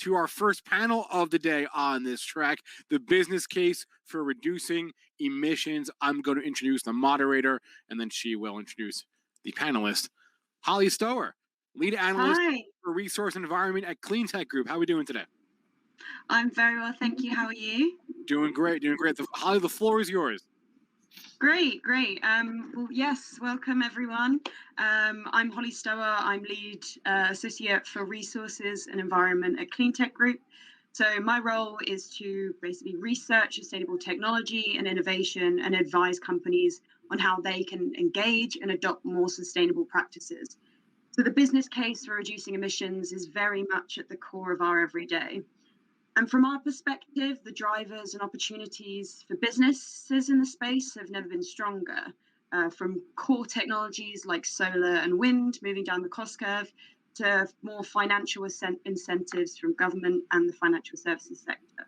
to our first panel of the day on this track, the business case for reducing emissions. I'm going to introduce the moderator, and then she will introduce the panelist. Holly Stower, lead analyst for resource and environment at Cleantech Group. How are we doing today? I'm very well, thank you. How are you? Doing great, doing great. Holly, the floor is yours. Great. Well, yes, welcome everyone. I'm Holly Stower. I'm lead associate for resources and environment at Cleantech Group. So my role is to basically research sustainable technology and innovation and advise companies on how they can engage and adopt more sustainable practices. So the business case for reducing emissions is very much at the core of our everyday. And from our perspective, the drivers and opportunities for businesses in the space have never been stronger, from core technologies like solar and wind moving down the cost curve to more financial incentives from government and the financial services sector.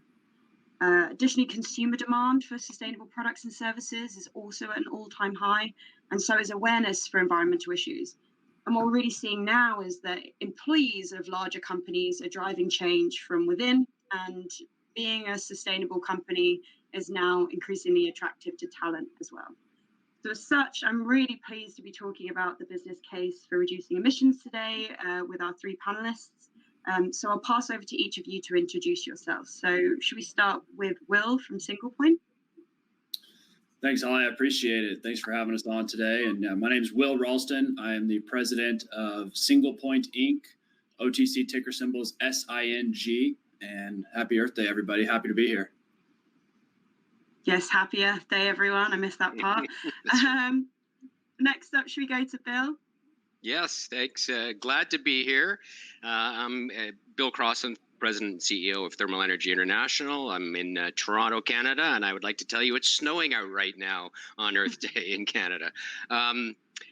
Additionally, consumer demand for sustainable products and services is also at an all-time high, and so is awareness for environmental issues. And what we're really seeing now is that employees of larger companies are driving change from within, and being a sustainable company is now increasingly attractive to talent as well. So as such, I'm really pleased to be talking about the business case for reducing emissions today with our three panelists. So I'll pass over to each of you to introduce yourselves. So should we start with Will from Single Point? Thanks, Holly. I appreciate it. Thanks for having us on today. And my name is Will Ralston. I am the president of Single Point Inc., OTC ticker symbols SING. And happy Earth Day, everybody. Happy to be here. Yes, happy Earth Day, everyone. I missed that part. Next up, should we go to Bill? Yes, thanks. Glad to be here. I'm Bill Crossland, President and CEO of Thermal Energy International. I'm in Toronto, Canada, and I would like to tell you it's snowing out right now on Earth Day in Canada.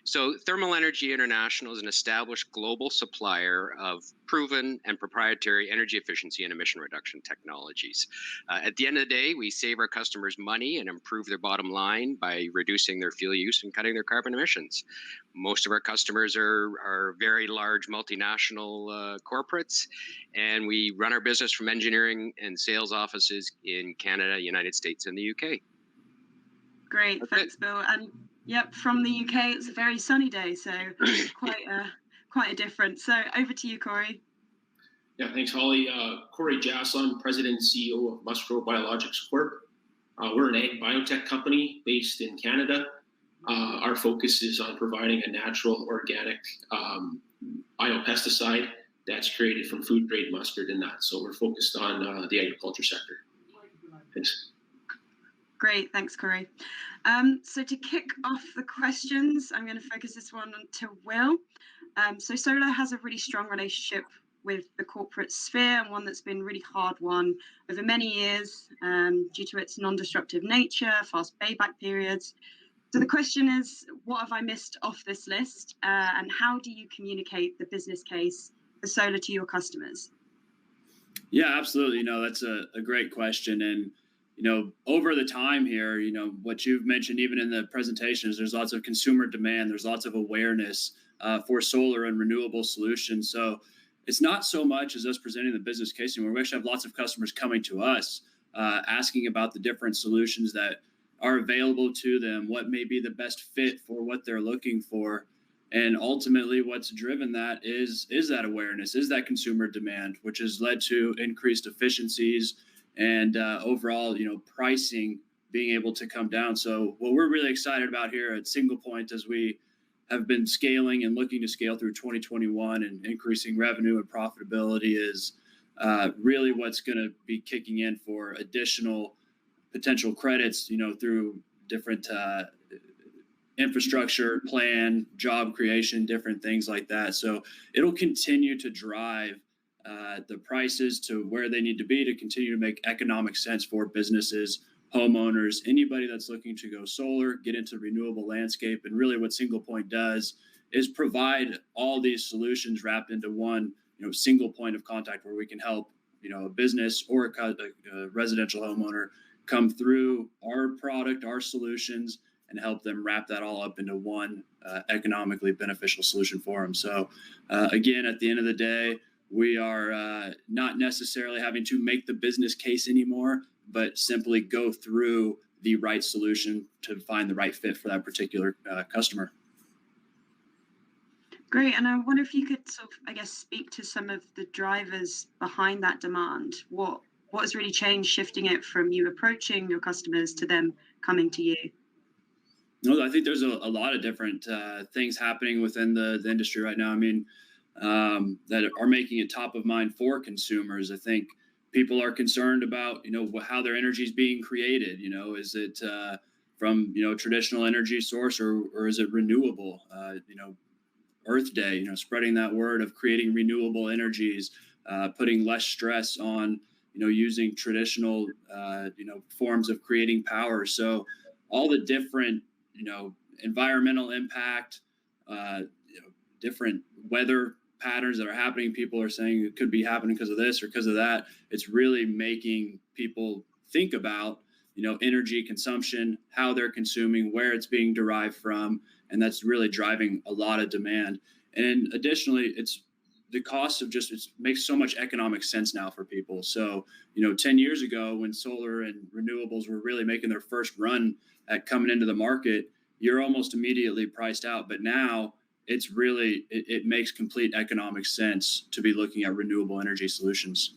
So Thermal Energy International is an established global supplier of proven and proprietary energy efficiency and emission reduction technologies. At the end of the day, we save our customers money and improve their bottom line by reducing their fuel use and cutting their carbon emissions. Most of our customers are very large multinational corporates, and we run our business from engineering and sales offices in Canada, United States, and the UK. Great, thanks, Bill. And yep, from the UK, it's a very sunny day, so quite a difference. So over to you, Corey. Yeah, thanks, Holly. Corey Jaslin, President and CEO of Musgrove Biologics Corp. We're an ag biotech company based in Canada. Our focus is on providing a natural, organic biopesticide that's created from food-grade mustard and nuts. So we're focused on the agriculture sector. Thanks. Great, thanks, Corey. So to kick off the questions, I'm going to focus this one to Will. So solar has a really strong relationship with the corporate sphere, and one that's been really hard won over many years due to its non-destructive nature, fast payback periods. So the question is, what have I missed off this list, and how do you communicate the business case for solar to your customers? Yeah, absolutely. That's a great question. And over the time here, what you've mentioned, even in the presentations, there's lots of consumer demand. There's lots of awareness for solar and renewable solutions. So it's not so much as us presenting the business case anymore. We actually have lots of customers coming to us asking about the different solutions that are available to them, what may be the best fit for what they're looking for. And ultimately, what's driven that is that awareness, is that consumer demand, which has led to increased efficiencies and overall, pricing being able to come down. So what we're really excited about here at Single Point, as we have been scaling and looking to scale through 2021 and increasing revenue and profitability, is really what's going to be kicking in for additional potential credits, through different infrastructure plan, job creation, different things like that. So it'll continue to drive the prices to where they need to be to continue to make economic sense for businesses, homeowners, anybody that's looking to go solar, get into the renewable landscape. And really what Single Point does is provide all these solutions wrapped into one, single point of contact where we can help, a business or a residential homeowner come through our product, our solutions, and help them wrap that all up into one economically beneficial solution for them. So again, at the end of the day, we are not necessarily having to make the business case anymore, but simply go through the right solution to find the right fit for that particular customer. Great. And I wonder if you could sort of, I guess, speak to some of the drivers behind that demand. What has really changed, shifting it from you approaching your customers to them coming to you? No, I think there's a lot of different things happening within the industry right now. I mean, that are making it top of mind for consumers. I think people are concerned about, how their energy is being created. Is it from, traditional energy source or is it renewable? Earth Day, spreading that word of creating renewable energies, putting less stress on, using traditional, forms of creating power. So all the different, environmental impact, different weather patterns that are happening. People are saying it could be happening because of this or because of that. It's really making people think about, energy consumption, how they're consuming, where it's being derived from, and that's really driving a lot of demand. And additionally, it's the cost of it makes so much economic sense now for people. So, 10 years ago when solar and renewables were really making their first run at coming into the market, you're almost immediately priced out. But now it's really, it makes complete economic sense to be looking at renewable energy solutions.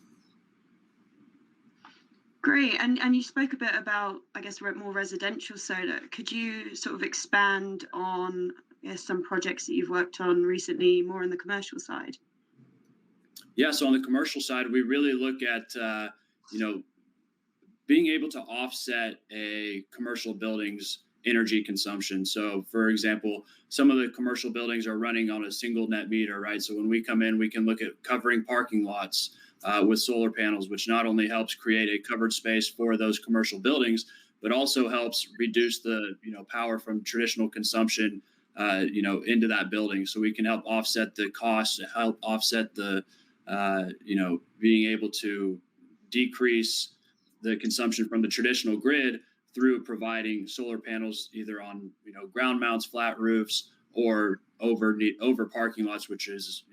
Great. And you spoke a bit about, I guess, more residential solar. Could you sort of expand on some projects that you've worked on recently, more on the commercial side? Yeah, so on the commercial side, we really look at, being able to offset a commercial building's energy consumption. So, for example, some of the commercial buildings are running on a single net meter, right? So when we come in, we can look at covering parking lots with solar panels, which not only helps create a covered space for those commercial buildings, but also helps reduce the power from traditional consumption into that building. So we can help offset the costs, help offset the being able to decrease the consumption from the traditional grid through providing solar panels either on ground mounts, flat roofs, or over parking lots, which is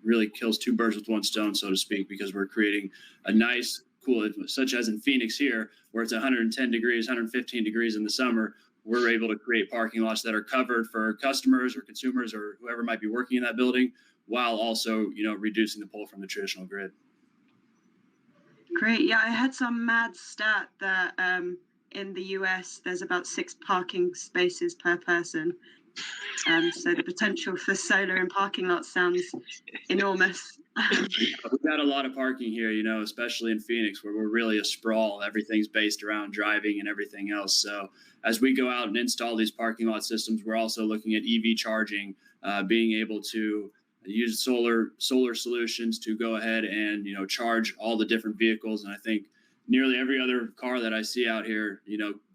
really kills two birds with one stone, so to speak, because we're creating a nice, cool, such as in Phoenix here, where it's 110 degrees, 115 degrees in the summer. We're able to create parking lots that are covered for customers or consumers or whoever might be working in that building, while also reducing the pull from the traditional grid. Great. Yeah, I had some mad stat that in the US there's about 6 parking spaces per person. So the potential for solar in parking lots sounds enormous. We've got a lot of parking here, especially in Phoenix, where we're really a sprawl. Everything's based around driving and everything else. So as we go out and install these parking lot systems, we're also looking at EV charging, being able to use solar solutions to go ahead and charge all the different vehicles. And I think nearly every other car that I see out here,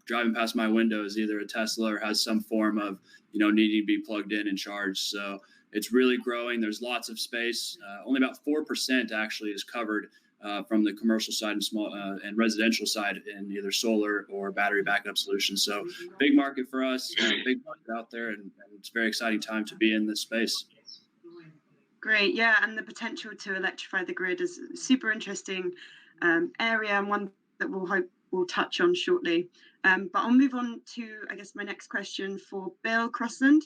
driving past my window is either a Tesla or has some form of needing to be plugged in and charged. So it's really growing. There's lots of space. Only about 4% actually is covered from the commercial side and small and residential side in either solar or battery backup solutions. So big market for us, big market out there, and it's a very exciting time to be in this space. Great. Yeah, and the potential to electrify the grid is a super interesting area, and one that we'll touch on shortly. But I'll move on to, I guess, my next question for Bill Crossland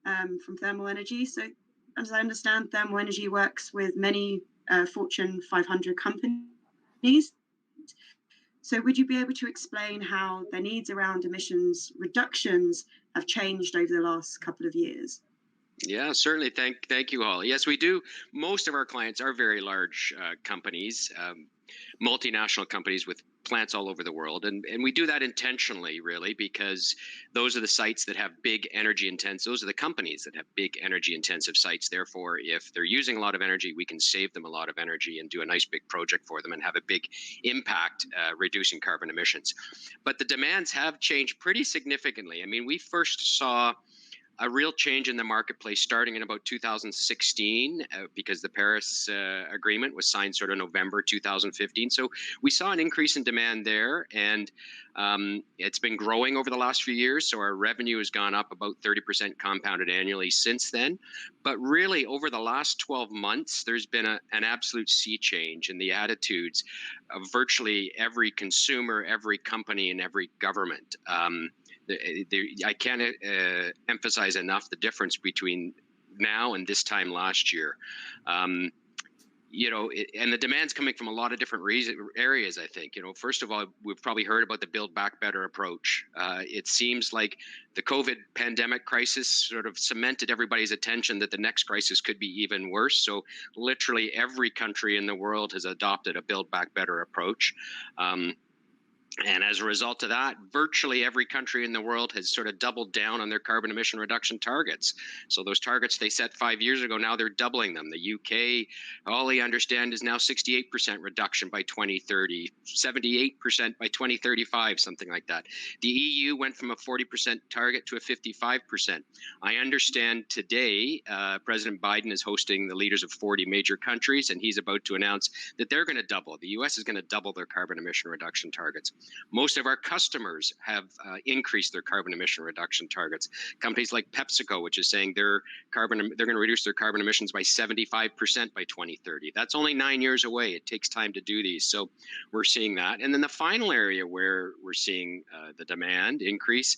from Thermal Energy. So as I understand, Thermal Energy works with many Fortune 500 companies. So would you be able to explain how their needs around emissions reductions have changed over the last couple of years? Yeah, certainly. Thank you, Holly. Yes, we do. Most of our clients are very large companies, multinational companies with plants all over the world. And we do that intentionally, really, because those are the sites that have big energy intensive. Those are the companies that have big energy intensive sites. Therefore, if they're using a lot of energy, we can save them a lot of energy and do a nice big project for them and have a big impact reducing carbon emissions. But the demands have changed pretty significantly. I mean, we first saw a real change in the marketplace starting in about 2016 because the Paris Agreement was signed sort of November 2015. So we saw an increase in demand there, and it's been growing over the last few years. So our revenue has gone up about 30% compounded annually since then. But really, over the last 12 months, there's been an absolute sea change in the attitudes of virtually every consumer, every company, and every government. I can't emphasize enough the difference between now and this time last year. And the demand's coming from a lot of different areas, I think. First of all, we've probably heard about the Build Back Better approach. It seems like the COVID pandemic crisis sort of cemented everybody's attention that the next crisis could be even worse. So literally every country in the world has adopted a Build Back Better approach. And as a result of that, virtually every country in the world has sort of doubled down on their carbon emission reduction targets. So those targets they set 5 years ago, now they're doubling them. The UK, all I understand, is now 68% reduction by 2030, 78% by 2035, something like that. The EU went from a 40% target to a 55%. I understand today President Biden is hosting the leaders of 40 major countries, and he's about to announce that they're going to double. The US is going to double their carbon emission reduction targets. Most of our customers have increased their carbon emission reduction targets. Companies like PepsiCo, which is saying they're going to reduce their carbon emissions by 75% by 2030. That's only 9 years away. It takes time to do these. So we're seeing that. And then the final area where we're seeing the demand increase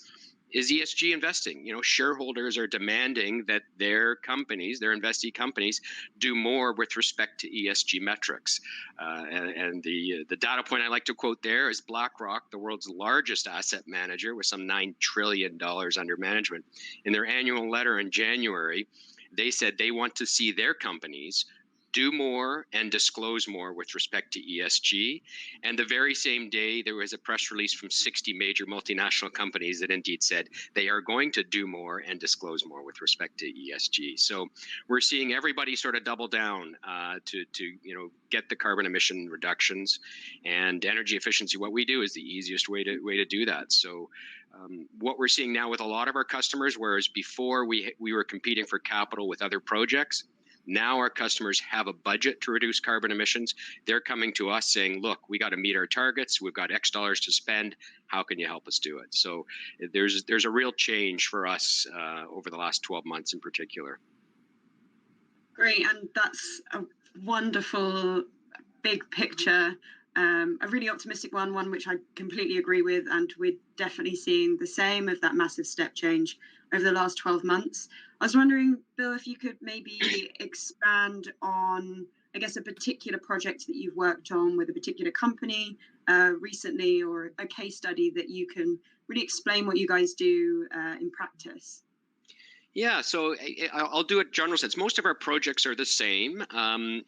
is ESG investing. Shareholders are demanding that their companies, their investee companies, do more with respect to ESG metrics. And the data point I like to quote there is BlackRock, the world's largest asset manager with some $9 trillion under management. In their annual letter in January, they said they want to see their companies do more and disclose more with respect to ESG. And the very same day, there was a press release from 60 major multinational companies that indeed said they are going to do more and disclose more with respect to ESG. So we're seeing everybody sort of double down to get the carbon emission reductions and energy efficiency. What we do is the easiest way to do that. So what we're seeing now with a lot of our customers, whereas before we were competing for capital with other projects, now our customers have a budget to reduce carbon emissions. They're coming to us saying, look, we got to meet our targets. We've got X dollars to spend. How can you help us do it? So there's a real change for us over the last 12 months in particular. Great. And that's a wonderful big picture, a really optimistic one which I completely agree with. And we're definitely seeing the same of that massive step change over the last 12 months. I was wondering, Bill, if you could maybe expand on, I guess, a particular project that you've worked on with a particular company recently, or a case study that you can really explain what you guys do in practice. Yeah, so I'll do it general sense. Most of our projects are the same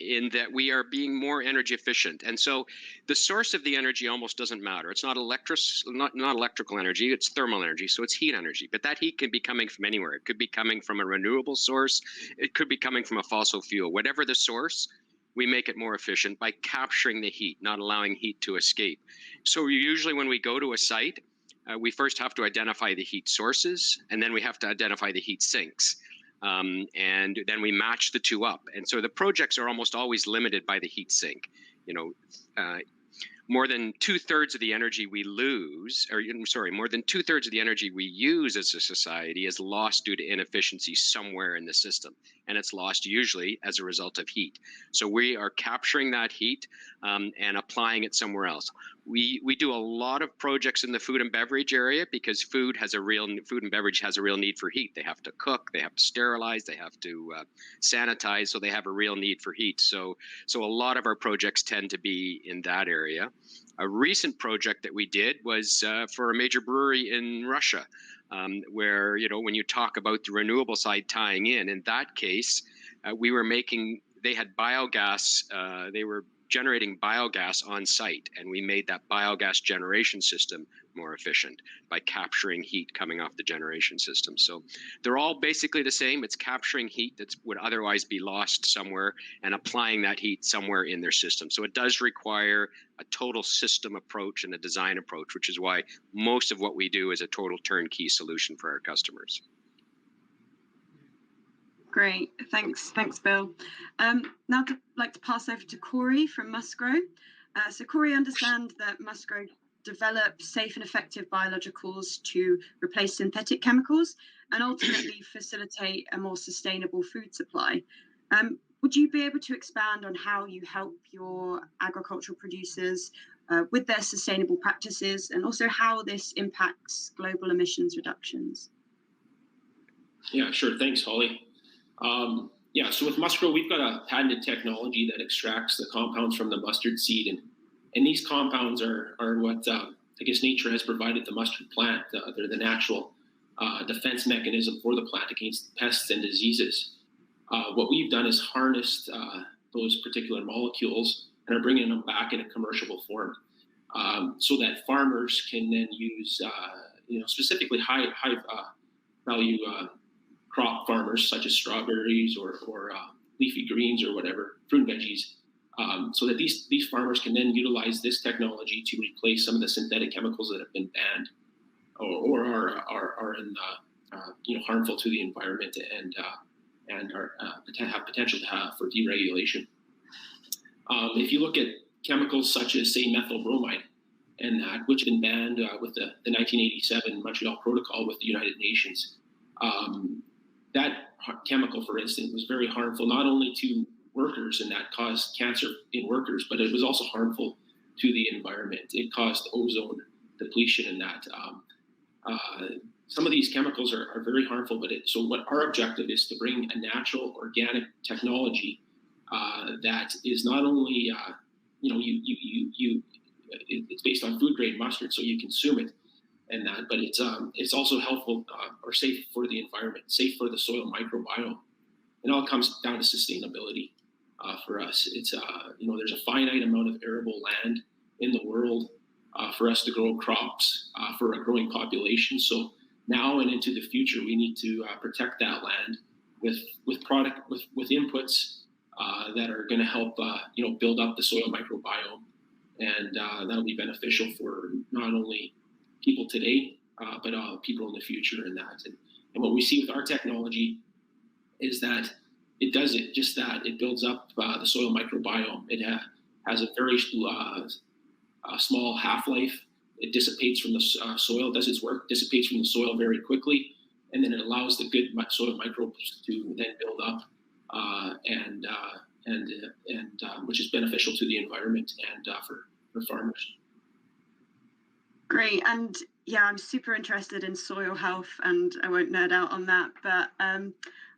in that we are being more energy efficient. And so the source of the energy almost doesn't matter. It's not electrical energy, it's thermal energy, so it's heat energy. But that heat can be coming from anywhere. It could be coming from a renewable source. It could be coming from a fossil fuel. Whatever the source, we make it more efficient by capturing the heat, not allowing heat to escape. So usually when we go to a site, we first have to identify the heat sources, and then we have to identify the heat sinks. And then we match the two up. And so the projects are almost always limited by the heat sink. More than 2/3 of the energy we lose, more than 2/3 of the energy we use as a society is lost due to inefficiency somewhere in the system. And it's lost usually as a result of heat. So we are capturing that heat and applying it somewhere else. We do a lot of projects in the food and beverage area because food and beverage has a real need for heat. They have to cook, they have to sterilize, they have to sanitize, so they have a real need for heat. So a lot of our projects tend to be in that area. A recent project that we did was for a major brewery in Russia, where, when you talk about the renewable side tying in that case, they had biogas, they were generating biogas on site, and we made that biogas generation system more efficient by capturing heat coming off the generation system. So they're all basically the same. It's capturing heat that would otherwise be lost somewhere and applying that heat somewhere in their system. So it does require a total system approach and a design approach, which is why most of what we do is a total turnkey solution for our customers. Great, thanks, Bill. Now I'd like to pass over to Corey from Musgrow. So Corey, understand that Musgrow develop safe and effective biologicals to replace synthetic chemicals and ultimately facilitate a more sustainable food supply. Would you be able to expand on how you help your agricultural producers with their sustainable practices, and also how this impacts global emissions reductions? Yeah, sure. Thanks, Holly. So with Musgrow, we've got a patented technology that extracts the compounds from the mustard seed, and these compounds are what I guess nature has provided the mustard plant. They're the natural defense mechanism for the plant against pests and diseases. What we've done is harnessed those particular molecules and are bringing them back in a commercial form, so that farmers can then use, specifically high value crop farmers such as strawberries or leafy greens or whatever, fruit and veggies, so that these farmers can then utilize this technology to replace some of the synthetic chemicals that have been banned or are in, harmful to the environment and have potential for deregulation. If you look at chemicals such as, say, methyl bromide, and that, which have been banned with the 1987 Montreal Protocol with the United Nations, that chemical, for instance, was very harmful not only to workers, and that caused cancer in workers, but it was also harmful to the environment. It caused ozone depletion, and that. Some of these chemicals are very harmful, so what our objective is to bring a natural organic technology that is not only, it's based on food grade mustard, so you consume it and that, but it's also helpful or safe for the environment, safe for the soil microbiome. It all comes down to sustainability for us. It's, there's a finite amount of arable land in the world for us to grow crops for a growing population. So now and into the future, we need to protect that land with inputs that are going to help build up the soil microbiome, and that'll be beneficial for not only people today but people in the future. And what we see with our technology is that it does it just that it builds up the soil microbiome. It has a very small half-life. It dissipates from the soil, does its work, dissipates from the soil very quickly, and then it allows the good soil microbes to then build up, and which is beneficial to the environment and for farmers. Great, and yeah, I'm super interested in soil health, and I won't nerd out on that, but and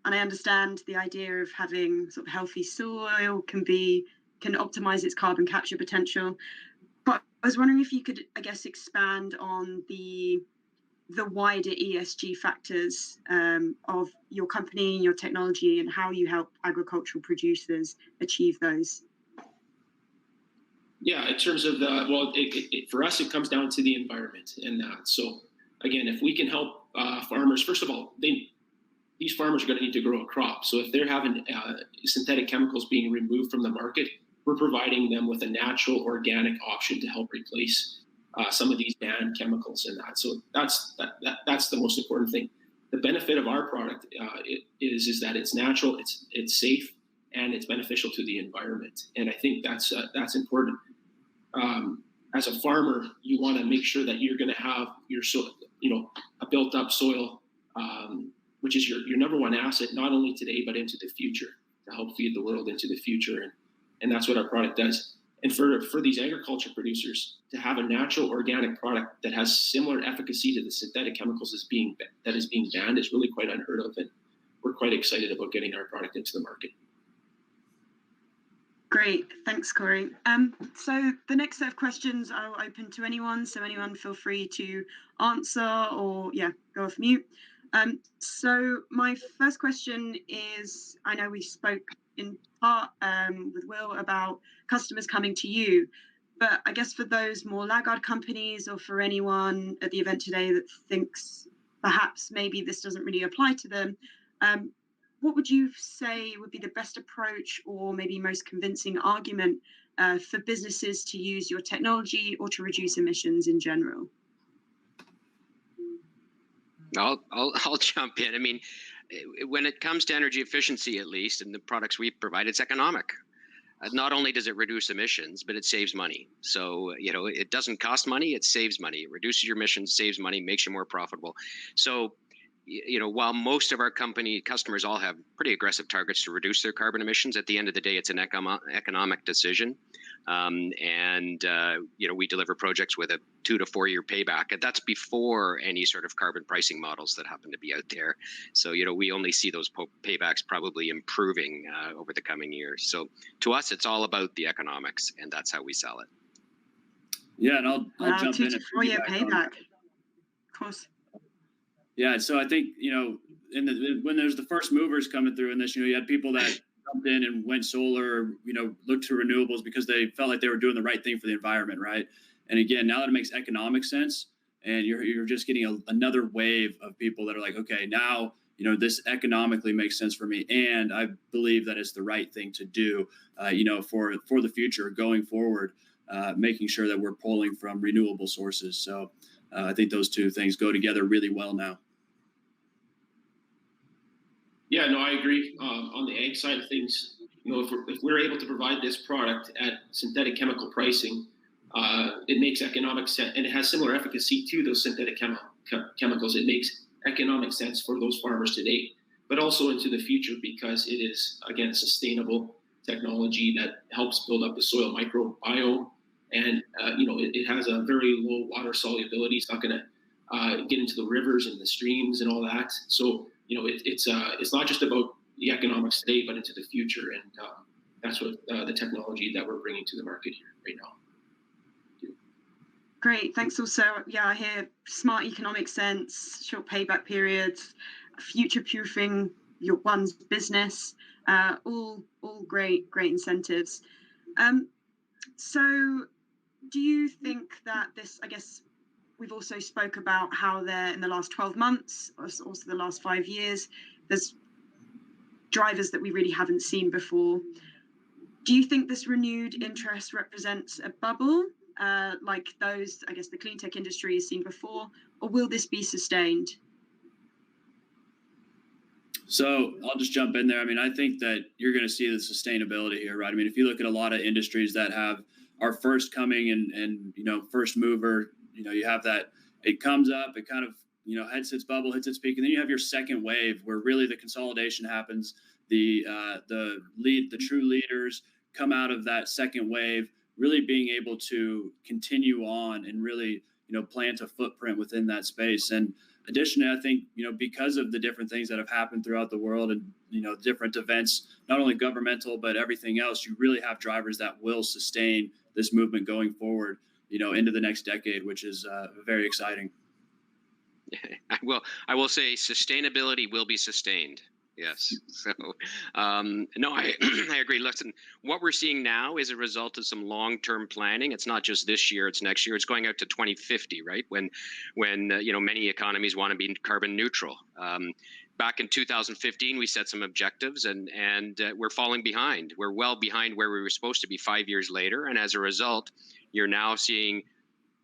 I understand the idea of having sort of healthy soil can optimize its carbon capture potential. But I was wondering if you could, I guess, expand on the wider ESG factors of your company, your technology, and how you help agricultural producers achieve those. Yeah, in terms of for us, it comes down to the environment. And so, again, if we can help farmers, first of all, these farmers are going to need to grow a crop. So if they're having synthetic chemicals being removed from the market, we're providing them with a natural organic option to help replace some of these banned chemicals in that. So that's the most important thing. The benefit of our product is that it's natural, it's safe, and it's beneficial to the environment. And I think that's important. As a farmer, you want to make sure that you're going to have your soil, a built-up soil, which is your number one asset, not only today but into the future, to help feed the world into the future. And that's what our product does. And for these agriculture producers to have a natural organic product that has similar efficacy to the synthetic chemicals that is being banned is really quite unheard of. And we're quite excited about getting our product into the market. Great, thanks, Corey. So the next set of questions I'll open to anyone. So anyone feel free to answer or go off mute. So my first question is, I know we spoke in part with Will about customers coming to you, but I guess for those more laggard companies or for anyone at the event today that thinks perhaps maybe this doesn't really apply to them, what would you say would be the best approach or maybe most convincing argument for businesses to use your technology or to reduce emissions in general? I'll jump in. I mean, when it comes to energy efficiency, at least, and the products we provide, it's economic. Not only does it reduce emissions, but it saves money. So, it doesn't cost money, it saves money. It reduces your emissions, saves money, makes you more profitable. So, while most of our company customers all have pretty aggressive targets to reduce their carbon emissions, at the end of the day, it's an economic decision. We deliver projects with a 2 to 4 year payback, and that's before any sort of carbon pricing models that happen to be out there. So, we only see those paybacks probably improving over the coming years. So to us, it's all about the economics, and that's how we sell it. Yeah, and I'll jump 2 in. to 4 year payback. Of course. Yeah, so I think, when there's the first movers coming through in this, you had people that jumped in and went solar, looked to renewables because they felt like they were doing the right thing for the environment, right? And again, now that it makes economic sense, and you're just getting another wave of people that are like, okay, now, this economically makes sense for me, and I believe that it's the right thing to do, for the future going forward, making sure that we're pulling from renewable sources. So I think those two things go together really well now. Yeah, no, I agree. On the ag side of things, if we're able to provide this product at synthetic chemical pricing, it makes economic sense, and it has similar efficacy to those synthetic chemicals. It makes economic sense for those farmers today, but also into the future, because it is, again, sustainable technology that helps build up the soil microbiome. And, it has a very low water solubility. It's not going to get into the rivers and the streams and all that. So, it's not just about the economics today, but into the future. And that's what the technology that we're bringing to the market here right now. Great. Thanks. Also, I hear smart economic sense, short payback periods, future-proofing your one's business, all great incentives. So do you think that this, I guess, we've also spoke about how there in the last 12 months, also the last 5 years, there's drivers that we really haven't seen before. Do you think this renewed interest represents a bubble, like those, I guess, the clean tech industry has seen before, or will this be sustained? So I'll just jump in there. I mean, I think that you're going to see the sustainability here, right? I mean, if you look at a lot of industries that are first coming and first mover, you have that, it comes up, it kind of, hits its bubble, hits its peak, and then you have your second wave where really the consolidation happens. The true leaders come out of that second wave, really being able to continue on and really, plant a footprint within that space. And additionally, I think, because of the different things that have happened throughout the world and, different events, not only governmental, but everything else, you really have drivers that will sustain this movement going forward, into the next decade, which is very exciting. I will say sustainability will be sustained. Yes. So, no, I agree. Listen, what we're seeing now is a result of some long-term planning. It's not just this year, it's next year. It's going out to 2050, right? When many economies want to be carbon neutral. Back in 2015, we set some objectives and we're falling behind. We're well behind where we were supposed to be 5 years later. And as a result, you're now seeing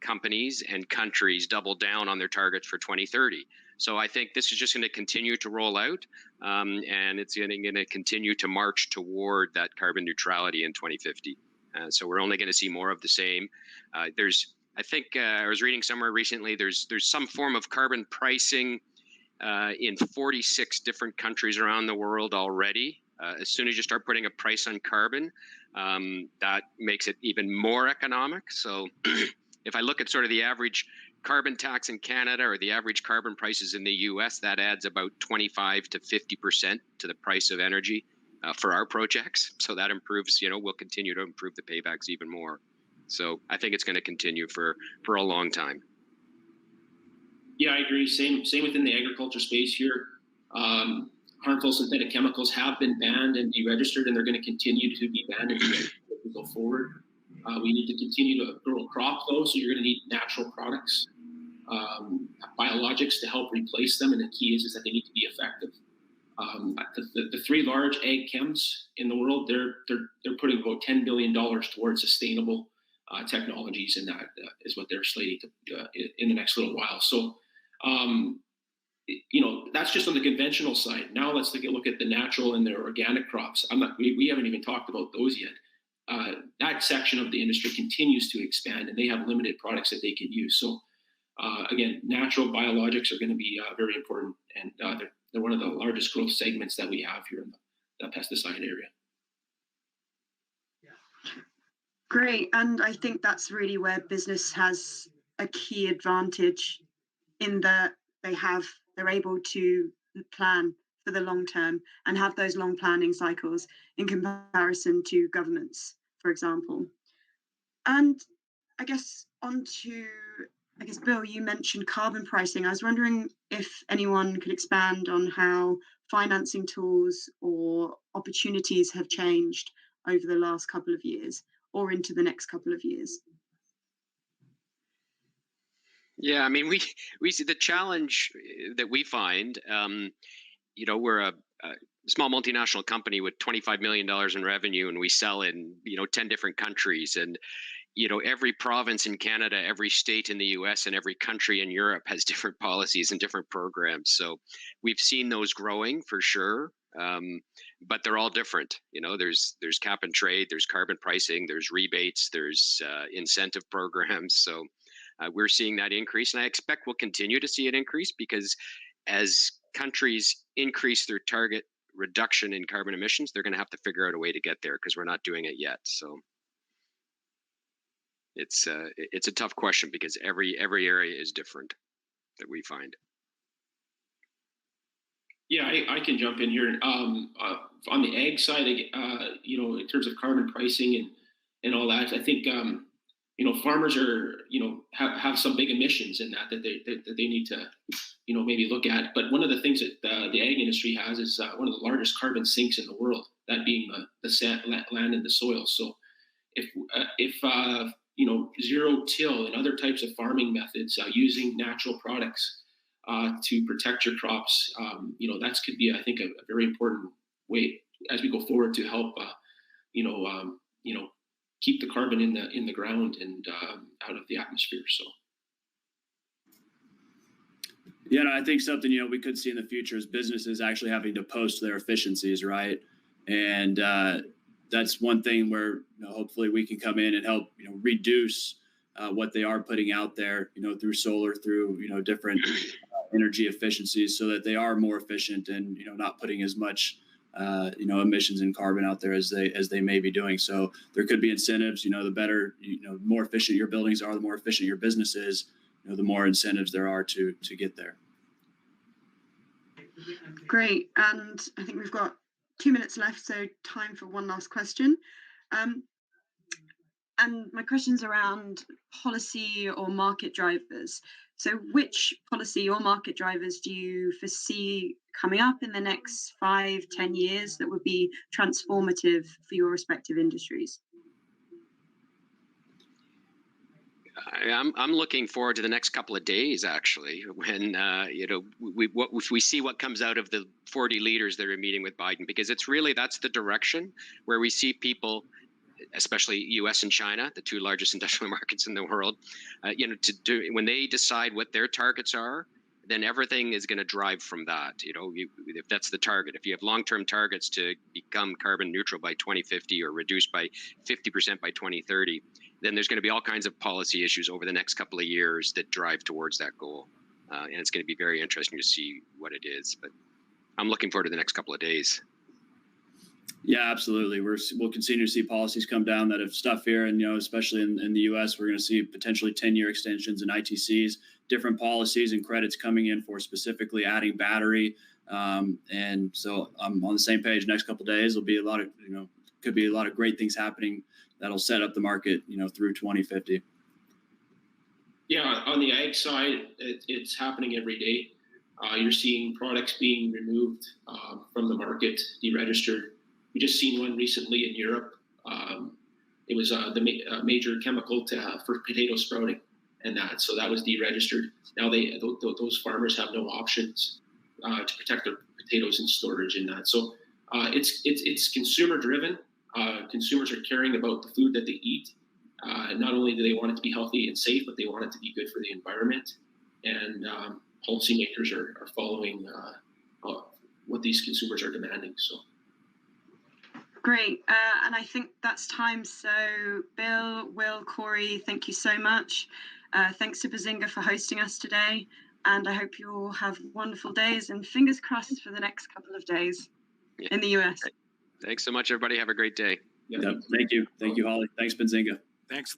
companies and countries double down on their targets for 2030. So I think this is just going to continue to roll out, and it's going to continue to march toward that carbon neutrality in 2050. So we're only going to see more of the same. I think I was reading somewhere recently, there's some form of carbon pricing in 46 different countries around the world already. As soon as you start putting a price on carbon, that makes it even more economic. So if I look at sort of the average carbon tax in Canada or the average carbon prices in the US, that adds about 25 to 50% to the price of energy for our projects. So that improves, we'll continue to improve the paybacks even more. So I think it's going to continue for a long time. Yeah, I agree. Same within the agriculture space here. Harmful synthetic chemicals have been banned and deregistered, and they're going to continue to be banned and deregistered as we go forward. We need to continue to grow a crop, though, so you're going to need natural products, biologics to help replace them, and the key is that they need to be effective. The three large ag chems in the world, they're putting about $10 billion towards sustainable technologies, and that is what they're slating to in the next little while. So, that's just on the conventional side. Now let's look at the natural and the organic crops. We haven't even talked about those yet. That section of the industry continues to expand, and they have limited products that they can use. So again, natural biologics are going to be very important, and they're one of the largest growth segments that we have here in the pesticide area. Great, and I think that's really where business has a key advantage, in that they're able to plan for the long term and have those long planning cycles in comparison to governments, for example. And I guess Bill, you mentioned carbon pricing. I was wondering if anyone could expand on how financing tools or opportunities have changed over the last couple of years or into the next couple of years. Yeah, I mean, we see the challenge that we find. We're a small multinational company with $25 million in revenue, and we sell in 10 different countries. And every province in Canada, every state in the US, and every country in Europe has different policies and different programs. So we've seen those growing for sure, but they're all different. There's cap and trade, there's carbon pricing, there's rebates, there's incentive programs. So we're seeing that increase, and I expect we'll continue to see it increase, because as countries increase their target reduction in carbon emissions, they're going to have to figure out a way to get there, because we're not doing it yet. So it's a tough question, because every area is different that we find. Yeah, I can jump in here. On the ag side, in terms of carbon pricing and all that, I think farmers are have some big emissions in that they need to maybe look at. But one of the things that the ag industry has is one of the largest carbon sinks in the world, that being the sand, land and the soil. So if zero till and other types of farming methods using natural products to protect your crops, that could be, I think, a very important way as we go forward to help keep the carbon in the ground and out of the atmosphere. So yeah, I think something we could see in the future is businesses actually having to post their efficiencies, right? And that's one thing where hopefully we can come in and help reduce what they are putting out there, through solar, through different energy efficiencies, so that they are more efficient and not putting as much emissions and carbon out there as they may be doing. So there could be incentives. The better, more efficient your buildings are, the more efficient your business is, the more incentives there are to get there. Great, and I think we've got 2 minutes left, so time for one last question. And my question's around policy or market drivers. So which policy or market drivers do you foresee coming up in the next 5-10 years that would be transformative for your respective industries? I'm looking forward to the next couple of days, actually, when we see what comes out of the 40 leaders that are meeting with Biden, because that's the direction where we see people, especially U.S. and China, the two largest industrial markets in the world, when they decide what their targets are, then everything is going to drive from that. If that's the target, if you have long-term targets to become carbon neutral by 2050 or reduced by 50% by 2030, then there's going to be all kinds of policy issues over the next couple of years that drive towards that goal. And it's going to be very interesting to see what it is. But I'm looking forward to the next couple of days. Yeah, absolutely. We'll continue to see policies come down that have stuff here, and especially in the U.S., we're going to see potentially 10-year extensions and ITCs, different policies and credits coming in for specifically adding battery. And so I'm on the same page. Next couple of days, there'll be a lot of could be a lot of great things happening that'll set up the market through 2050. Yeah, on the ag side, it's happening every day. You're seeing products being removed from the market, deregistered. We just seen one recently in Europe. It was the major chemical for potato sprouting, and so that was deregistered. Now those farmers have no options to protect their potatoes in storage in that. So it's consumer driven. Consumers are caring about the food that they eat. Not only do they want it to be healthy and safe, but they want it to be good for the environment. And policymakers are following what these consumers are demanding. So. Great. And I think that's time. So Bill, Will, Corey, thank you so much. Thanks to Benzinga for hosting us today. And I hope you all have wonderful days and fingers crossed for the next couple of days in the US. Thanks so much, everybody. Have a great day. Yep. Thank you. Thank you, Holly. Thanks, Benzinga. Thanks.